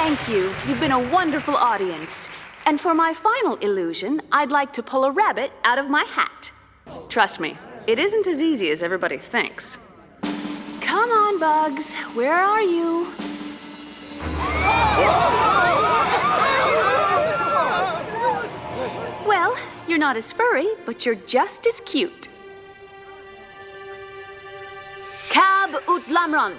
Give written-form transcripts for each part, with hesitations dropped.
Thank you. You've been a wonderful audience. And for my final illusion, I'd like to pull a rabbit out of my hat. Trust me, it isn't as easy as everybody thinks. Come on, Bugs. Where are you? Well, you're not as furry, but you're just as cute. Cab ut lamron.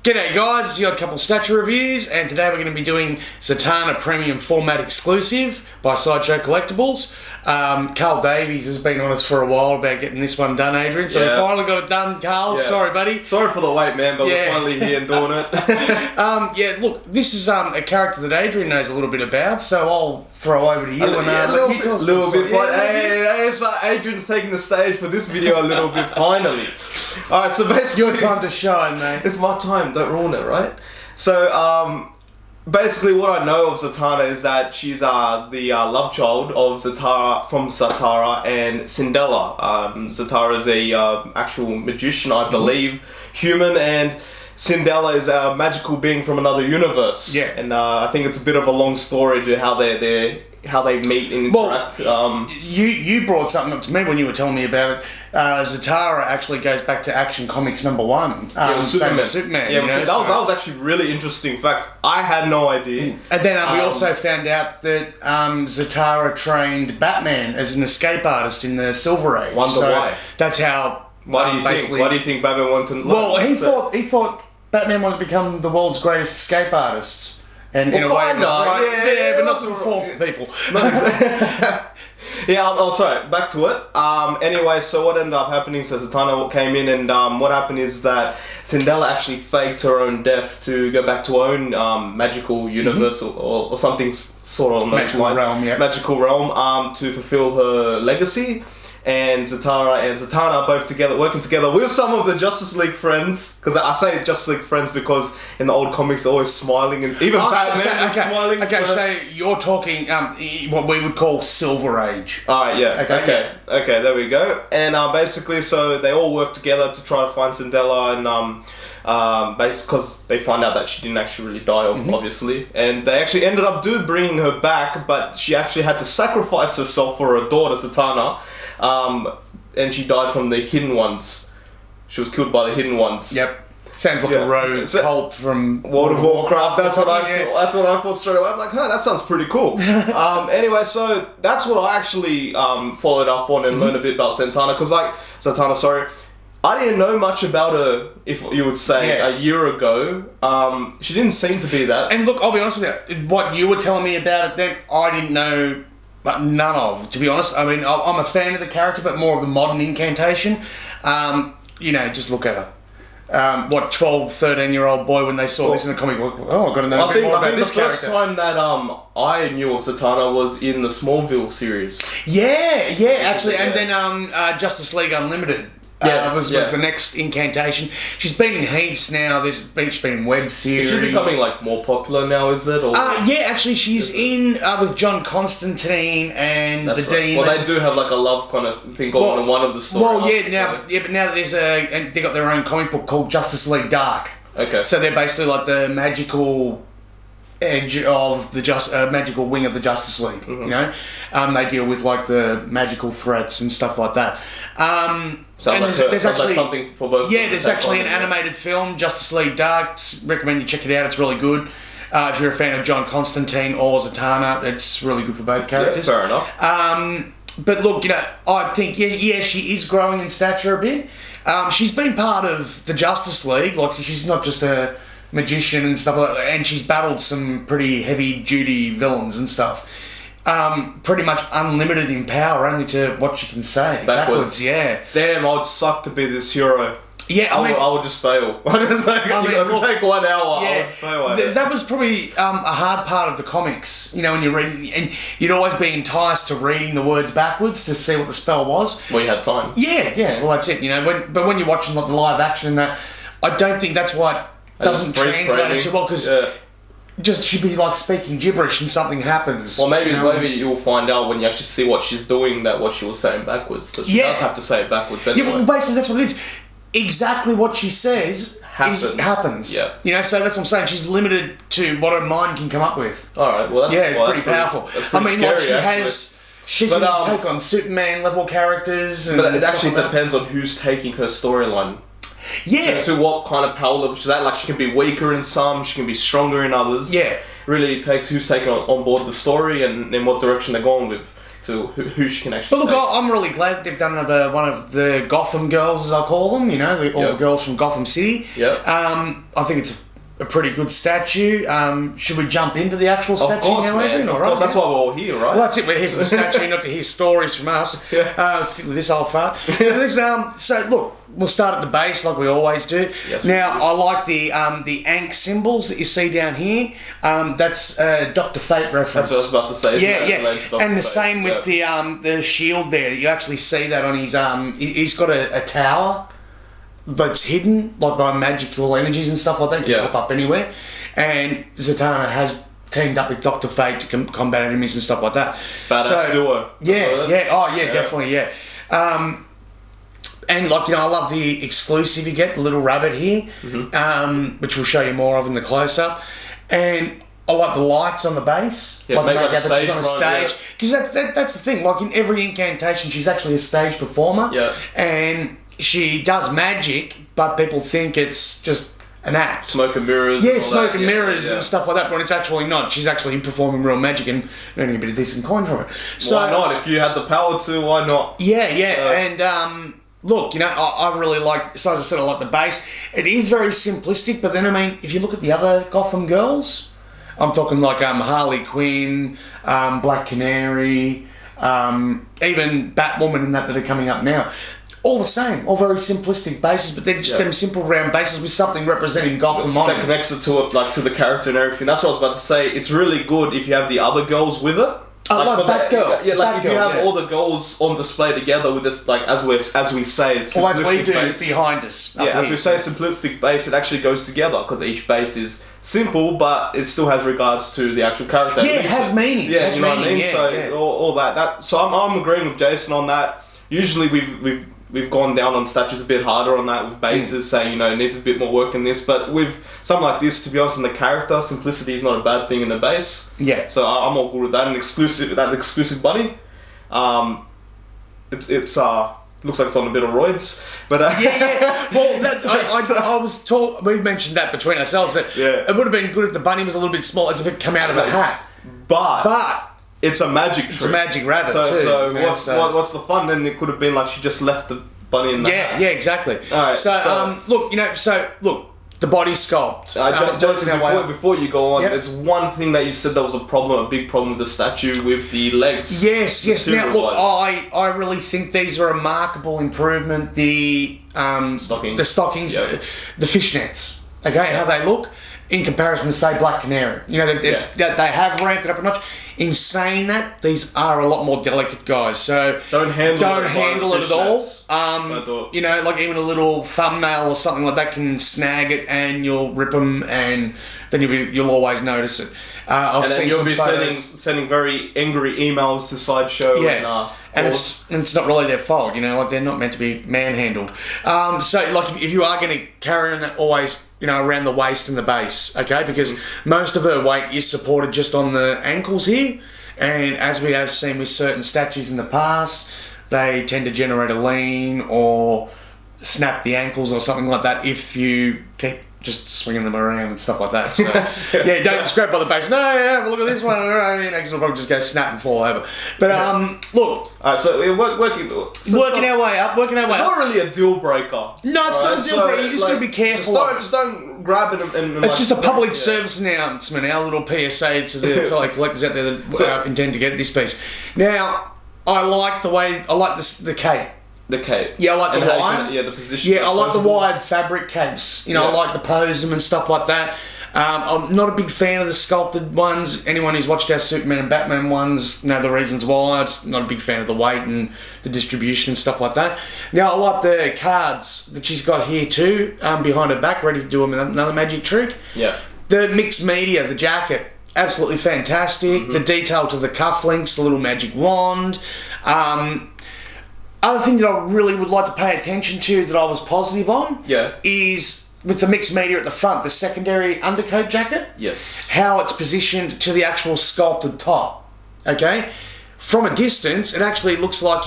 G'day guys, you got a couple of statue reviews, and today we're going to be doing Zatanna Premium Format Exclusive by Sideshow Collectibles. Carl Davies has been on us for a while about getting this one done, Adrian, so we finally got it done, Carl. Yeah. Sorry, buddy. Sorry for the wait, man, but we're finally here and doing it. Yeah, look, this is a character that Adrian knows a little bit about, so I'll throw over to you and let you tell us a little bit. Hey, so Adrian's taking the stage for this video a little bit finally. Alright, so basically... Your time to shine, mate. It's my time, don't ruin it, right? So, basically what I know of Zatanna is that she's the love child of Zatara, from Zatara and Cinderella. Zatara is a actual magician, I believe, human, and Cinderella is a magical being from another universe. Yeah. And I think it's a bit of a long story to how they meet and interact. Well, you brought something up to me when you were telling me about it. Zatara actually goes back to Action Comics #1. Superman. Yeah, that was actually really interesting. In fact, I had no idea. And then we also found out that Zatara trained Batman as an escape artist in the Silver Age. Wonder why. That's how. Why do you think Batman wanted to learn? Well, he thought Batman wanted to become the world's greatest escape artist. And in a way, it was right. Yeah, but not to perform for people. Yeah, sorry, back to it. Anyway, so what ended up happening, so Zatanna came in, and what happened is that Cinderella actually faked her own death to go back to her own magical universe or something sort of magical realm to fulfill her legacy. And Zatara and Zatanna both together, working together with some of the Justice League friends, because I say Justice League friends because in the old comics they're always smiling, and even Batman is smiling. Okay, so you're talking what we would call Silver Age. Alright, yeah. Okay, there we go. And basically, so they all work together to try to find Cinderella, and basically because they find out that she didn't actually really die, obviously, and they actually ended up bringing her back, but she actually had to sacrifice herself for her daughter Zatanna. And she died from the Hidden Ones. She was killed by the Hidden Ones. Yep. Sounds like a rogue cult from World of Warcraft. That's what I thought straight away. I'm like, that sounds pretty cool. Anyway, so that's what I actually followed up on and learned a bit about Zatanna, sorry. I didn't know much about her, if you would say, a year ago. She didn't seem to be that. And look, I'll be honest with you. What you were telling me about it then, I didn't know none of, to be honest. I mean, I'm a fan of the character, but more of the modern incantation. Just look at her. 12, 13-year-old boy, when they saw this in the comic book, I've got to know a bit more about this character. The first time that I knew of Zatanna was in the Smallville series. Yeah, actually, and then Justice League Unlimited. Was the next incantation. She's been in heaps now. She's been in web series. Is she becoming more popular now? Is it? Or? Yeah, actually, she's in with John Constantine and the Demon. Well, they do have a love kind of thing going on in one of the stories. Well, but now that and they got their own comic book called Justice League Dark. Okay. So they're basically like the magical edge of the magical wing of the Justice League. You know, they deal with the magical threats and stuff like that. There's actually something for both. Yeah, there's actually an animated film, Justice League Dark. Recommend you check it out. It's really good. If you're a fan of John Constantine or Zatanna, it's really good for both characters. Yeah, fair enough. But look, I think she is growing in stature a bit. She's been part of the Justice League. She's not just a magician and stuff like that, and she's battled some pretty heavy duty villains and stuff. Pretty much unlimited in power, only to what you can say. Backwards, yeah. Damn, I would suck to be this hero. Yeah, I would just fail. It would take 1 hour. I would fail at it. That was probably a hard part of the comics, you know, when you're reading, and you'd always be enticed to reading the words backwards to see what the spell was. Well, you had time. Yeah. Well, that's it, you know. But when you're watching like the live action and that, I don't think that's why it doesn't translate too well, because just she'd be like speaking gibberish and something happens. Well, maybe you'll find out when you actually see what she's doing that what she was saying backwards, because she does have to say it backwards anyway. Yeah, well, basically that's what it is. Exactly what she says happens. Yeah. You know, so that's what I'm saying. She's limited to what her mind can come up with. All right. Well, that's pretty powerful. That's pretty scary, she can take on Superman level characters. But it actually depends on who's taking her storyline. Yeah. To what kind of power level she's at. Like, she can be weaker in some, she can be stronger in others. Yeah. Really takes who's taking on board the story and in what direction they're going with. To who she can actually. But look, I'm really glad they've done another one of the Gotham girls, as I call them. You know, all the girls from Gotham City. Yeah. I think it's a pretty good statue. Should we jump into the actual statue? Of course, now, man. Of course, that's why we're all here, right? Well, that's it. We're here for the statue, not to hear stories from us. Particularly this old fart. So look, we'll start at the base like we always do. Yes, now, I like the Ankh symbols that you see down here. That's Dr. Fate reference. That's what I was about to say. Yeah. And the same with the shield there. You actually see that on his he's got a tower that's hidden, like by magical energies and stuff like that. You can pop up anywhere. And Zatanna has teamed up with Dr. Fate to combat enemies and stuff like that. Badass duo. Definitely. And like, you know, I love the exclusive you get, the little rabbit here, which we'll show you more of in the close-up. And I like the lights on the base. Yeah, like make she's on a stage. Because that's the thing, like in every incantation, she's actually a stage performer. Yeah. And she does magic, but people think it's just an act. Smoke and mirrors. Yeah, smoke and mirrors and stuff like that, but it's actually not. She's actually performing real magic and earning a bit of decent coin from it. So, why not? If you had the power to, why not? And look, you know, I really like, so as I said, I like the base. It is very simplistic, but then, I mean, if you look at the other Gotham girls, I'm talking like Harley Quinn, Black Canary, even Batwoman and that are coming up now. All the same, all very simplistic bases, but they're just them simple round bases with something representing Gotham on that connects it to it, like to the character and everything. That's what I was about to say. It's really good if you have the other girls with it. Like Batgirl. If you have all the girls on display together with this, like as we say, simplistic base behind us. As we say, simplistic base, it actually goes together because each base is simple, but it still has regards to the actual character. Yeah, it has meaning. Yeah, you know what I mean. So all that. So I'm agreeing with Jason on that. Usually we've gone down on statues a bit harder on that with bases, saying, you know, it needs a bit more work in this. But with something like this, to be honest, in the character, simplicity is not a bad thing in the base. Yeah. So I'm all good with that. And that exclusive buddy, it's looks like it's on a bit of roids, but Well, we mentioned that between ourselves that it would have been good if the bunny was a little bit small, as if it come out of a hat. But it's a magic trick. It's a magic rabbit too. So what's the fun? Then it could have been like she just left the bunny in the hat. Yeah, exactly. All right. So look, the body sculpt. Johnson, before you go on, there's one thing that you said that was a big problem with the statue with the legs. Yes. Now look, I really think these are a remarkable improvement. The stockings, the fishnets. Okay, how they look in comparison to, say, Black Canary. You know, they have ramped it up a notch. In saying that, these are a lot more delicate guys, so don't handle it at all. You know, like even a little thumbnail or something like that can snag it, and you'll rip them, and then you'll always notice it. And then you'll be sending very angry emails to Sideshow. And it's not really their fault, you know, like they're not meant to be manhandled. So like if you are going to carry on that, always, you know, around the waist and the base, okay? Because most of her weight is supported just on the ankles here. And as we have seen with certain statues in the past, they tend to generate a lean or snap the ankles or something like that if you keep just swinging them around and stuff like that. So, don't just grab by the base. No, look at this one. Because we'll probably just go snap and fall over. But look. Alright, so we're working our way up. It's not really a deal breaker. No, it's not a deal breaker. You just got to be careful. Just don't grab it and it's just a public service announcement. Our little PSA to the fellow collectors out there that intend to get this piece. Now, I like the cape. The cape. Yeah, I like And the how you wire. can- yeah, the position. Yeah, I like the Possible. wired fabric capes. You know, I Yeah. like the pose them and stuff like that. I'm not a big fan of the sculpted ones. Anyone who's watched our Superman and Batman ones know the reasons why. I'm just not a big fan of the weight and the distribution and stuff like that. Now, I like the cards that she's got here too, behind her back, ready to do another magic trick. Yeah. The mixed media, the jacket, absolutely fantastic. The detail to the cufflinks, the little magic wand. Other thing that I really would like to pay attention to that I was positive on is with the mixed media at the front, the secondary undercoat jacket. Yes. How it's positioned to the actual sculpted top. Okay? From a distance, it actually looks like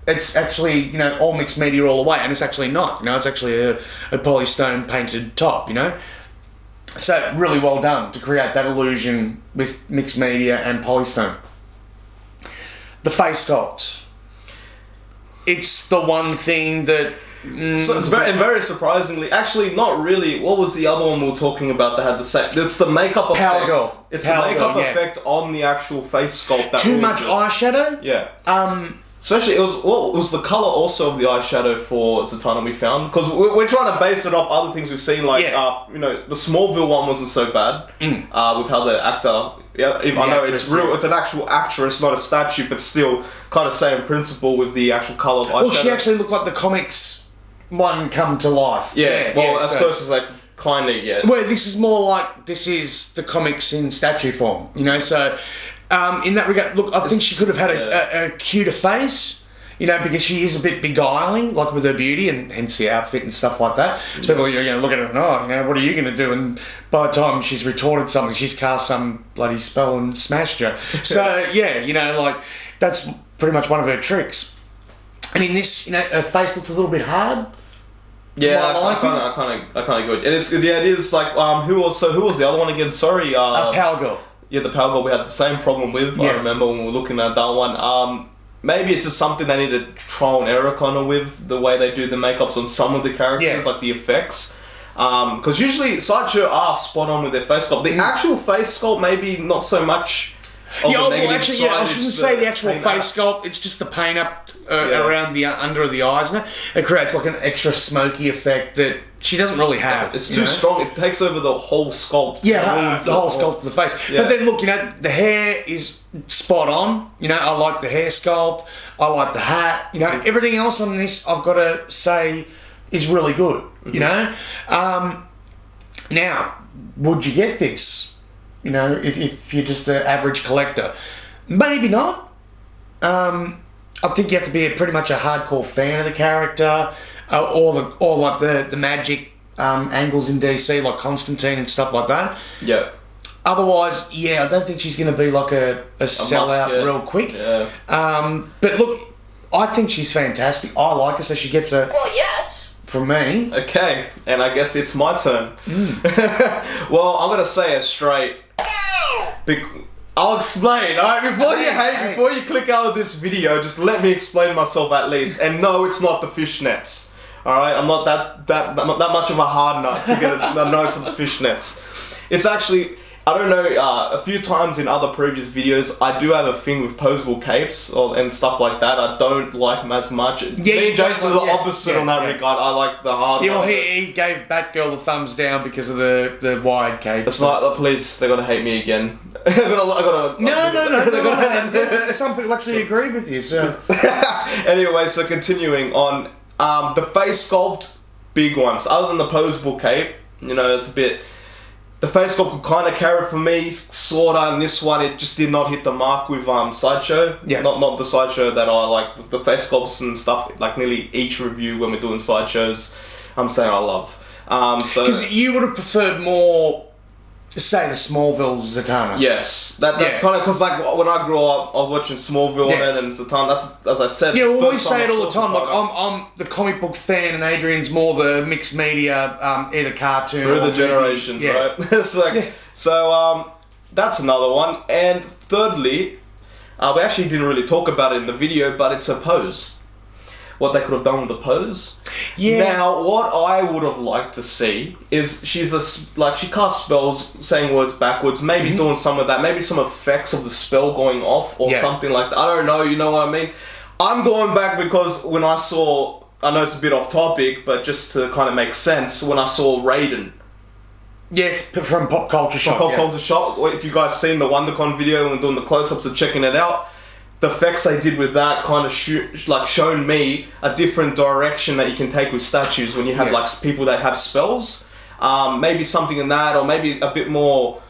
it's actually, you know, all mixed media all the way, and it's actually not. You know, it's actually a polystone painted top, you know? So, really well done to create that illusion with mixed media and polystone. The face sculpt. It's the one thing that... So it's very surprisingly, actually not really. What was the other one we were talking about that had the same? It's the makeup effect. Power Girl. It's Power the makeup Girl, yeah. effect on the actual face sculpt. That Too ruins much it. eyeshadow? Yeah. Especially, it was the color also of the eyeshadow for Zatanna we found, because we're trying to base it off other things we've seen, like you know, the Smallville one wasn't so bad. With how the actor, I know actress, it's real, it's an actual actress, not a statue, but still kind of same principle with the actual color of eyeshadow. Well, she actually looked like the comics one come to life. As close as like kind of Where this is more like this is the comics in statue form, you know. So, in that regard, look, I think she could have had a cuter face, you know, because she is a bit beguiling, like with her beauty and hence the outfit and stuff like that. So people, you know, look at her and you know, what are you going to do? And by the time she's retorted something, she's cast some bloody spell and smashed her. So yeah, you know, like that's pretty much one of her tricks. And in this, you know, her face looks a little bit hard. Yeah, I kind of agree. And it's good. Yeah, it is like who was the other one again? Sorry, Power Girl. Yeah, the Power Girl we had the same problem with. I remember when we were looking at that one. Maybe it's just something they need to trial and error kind of with the way they do the makeups on some of the characters, like the effects. Because usually Sideshow are spot on with their face sculpt. The actual face sculpt maybe not so much. Actually, I shouldn't say the actual face sculpt. It's just the paint up around the under of the eyes, and it creates like an extra smoky effect that she doesn't really have. It's too strong. It takes over the whole sculpt. Yeah, the whole sculpt of the face. Yeah. But then look, you know, the hair is spot on. You know, I like the hair sculpt. I like the hat. You know, everything else on this, I've got to say, is really good. You know, now, would you get this? You know, if you're just an average collector, maybe not. I think you have to be pretty much a hardcore fan of the character, or like the magic angles in DC, like Constantine and stuff like that. Yeah. Otherwise, I don't think she's going to be like a sellout real quick. Yeah. But look, I think she's fantastic. I like her, so she gets a. Well, yes. From me. Okay, and I guess it's my turn. Well, I'm gonna say it straight. I'll explain. All right, before you click out of this video, just let me explain myself at least. And no, it's not the fishnets. All right, I'm not that much of a hard nut to get a no for the fishnets. It's actually, I don't know. A few times in other previous videos, I do have a thing with posable capes and stuff like that. I don't like them as much. Me and Jason are the opposite on that regard. I like the hard. Yeah, well, he gave Batgirl the thumbs down because of the wide cape. It's like, please, they're gonna hate me again. I gotta. No. Some people actually agree with you. So anyway, so continuing on, the face sculpt, big ones. Other than the posable cape, you know, it's a bit. The face sculpt could kind of carry it for me, sorta, and this one, it just did not hit the mark with Sideshow. Yeah. Not the Sideshow that I like, the face sculpts and stuff, like nearly each review when we're doing Sideshows, I'm saying I love. Because you would have preferred more, say, the Smallville Zatanna. Yes, that's kind of because like when I grew up, I was watching Smallville and Zatanna. That's as I said. Yeah, well, we say it all the time. Like I'm the comic book fan, and Adrian's more the mixed media, either cartoon through or the generations, movie. right? It's like so. That's another one. And thirdly, we actually didn't really talk about it in the video, but it's a pose. What they could have done with the pose. Yeah. Now, what I would have liked to see is she casts spells, saying words backwards, maybe doing some of that, maybe some effects of the spell going off or something like that. I don't know, you know what I mean? I'm going back because when I saw, I know it's a bit off topic, but just to kind of make sense, when I saw Raiden. Yes, from Pop Culture Shop. Pop Culture Shop. If you guys seen the WonderCon video and doing the close-ups and checking it out, the effects they did with that kind of shown me a different direction that you can take with statues when you have like people that have spells. Maybe something in that, or maybe a bit more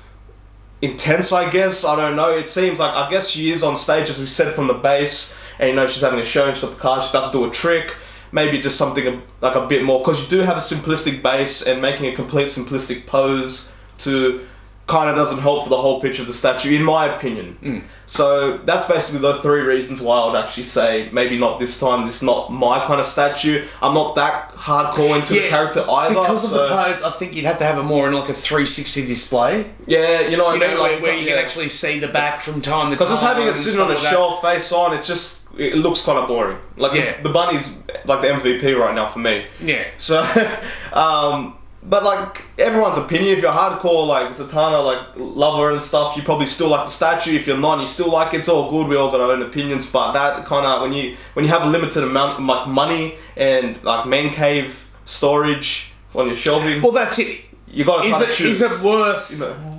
intense, I guess. I don't know. It seems like, I guess she is on stage, as we said, from the base, and you know she's having a show and she's got the card, she's about to do a trick. Maybe just something like a bit more, because you do have a simplistic base, and making a complete simplistic pose to kind of doesn't help for the whole picture of the statue, in my opinion. So that's basically the 3 reasons why I would actually say maybe not this time. This is not my kind of statue. I'm not that hardcore into the character either. Because of the pose, I think you'd have to have it more in like a 360 display. Yeah, you know what I mean? Like, where you can actually see the back from time to time. Because just having it sitting on a shelf, face on, it looks kind of boring. Like the bunny's like the MVP right now for me. Yeah. So, but like everyone's opinion, if you're hardcore like Zatanna, like lover and stuff, you probably still like the statue. If you're not, you still like it. It's all good. We all got our own opinions. But that kind of when you have a limited amount of like money and like man cave storage on your shelving. Well, that's it. You got to kind of choose. Is it worth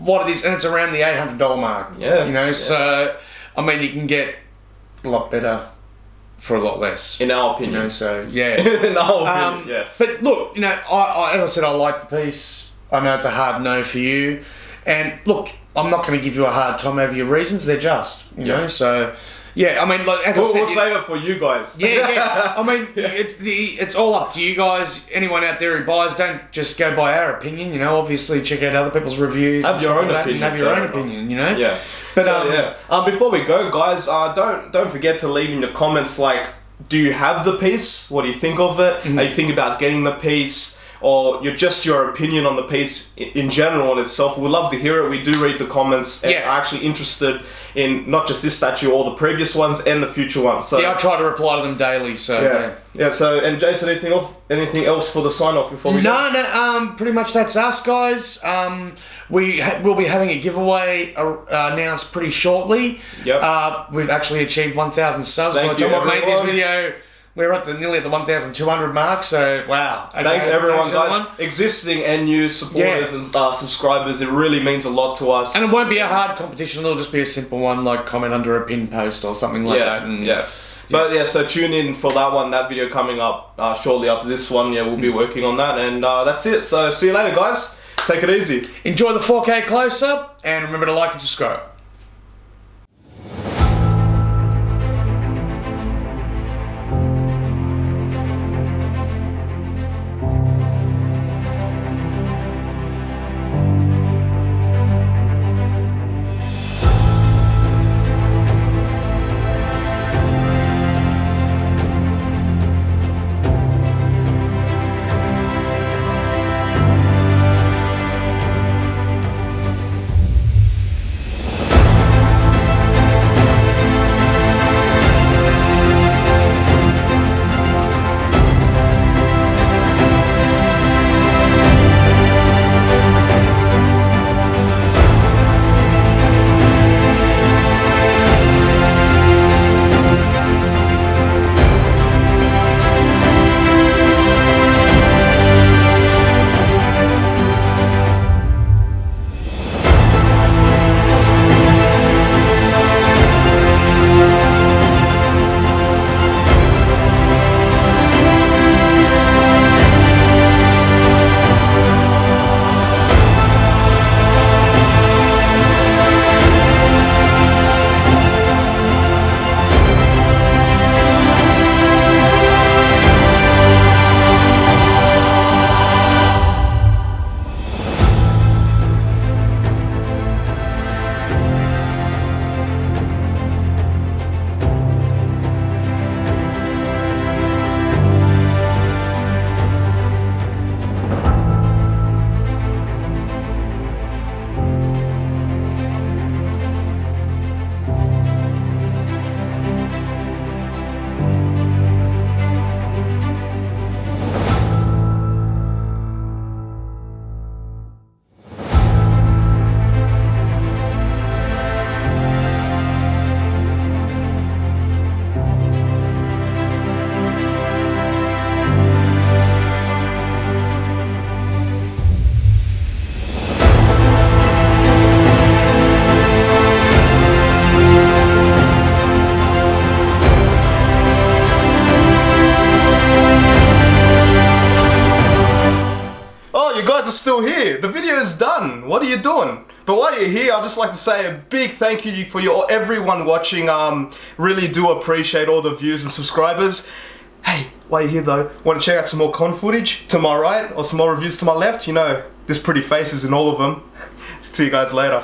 what it is? And it's around the $800 mark. Yeah. You know, so I mean, you can get a lot better for a lot less, in our opinion. You know, so yeah, in our opinion, yes. But look, you know, I as I said, I like the piece. I know it's a hard no for you, and look, I'm not going to give you a hard time over your reasons. They're just, you know. So yeah, I mean, like as I said, we'll save it for you guys. Yeah. I mean, it's all up to you guys. Anyone out there who buys, don't just go by our opinion. You know, obviously check out other people's reviews. Have your own opinion. Have your own opinion. You know. Yeah. But before we go, guys, don't forget to leave in the comments like, do you have the piece? What do you think of it? Are you thinking about getting the piece? Or your opinion on the piece in general on itself? We'd love to hear it. We do read the comments and are actually interested in not just this statue, all the previous ones and the future ones. So I try to reply to them daily. So So, and Jason, anything else for the sign off before we go? No. Pretty much that's us, guys. We'll be having a giveaway announced pretty shortly. Yep. We've actually achieved 1,000 subs. Thank you, I made this video. We're nearly at the 1,200 mark, so wow. Okay, thanks everyone, guys. Existing and new supporters and subscribers. It really means a lot to us. And it won't be a hard competition. It'll just be a simple one, like comment under a pinned post or something like that. And, But so tune in for that video coming up shortly after this one. Yeah, we'll be working on that. And that's it. So see you later, guys. Take it easy. Enjoy the 4K close-up, and remember to like and subscribe. here. The video is done. What are you doing? But while you're here, I'd just like to say a big thank you for everyone watching. Really do appreciate all the views and subscribers. Hey, while you're here though, want to check out some more con footage to my right or some more reviews to my left? You know, there's pretty faces in all of them. See you guys later.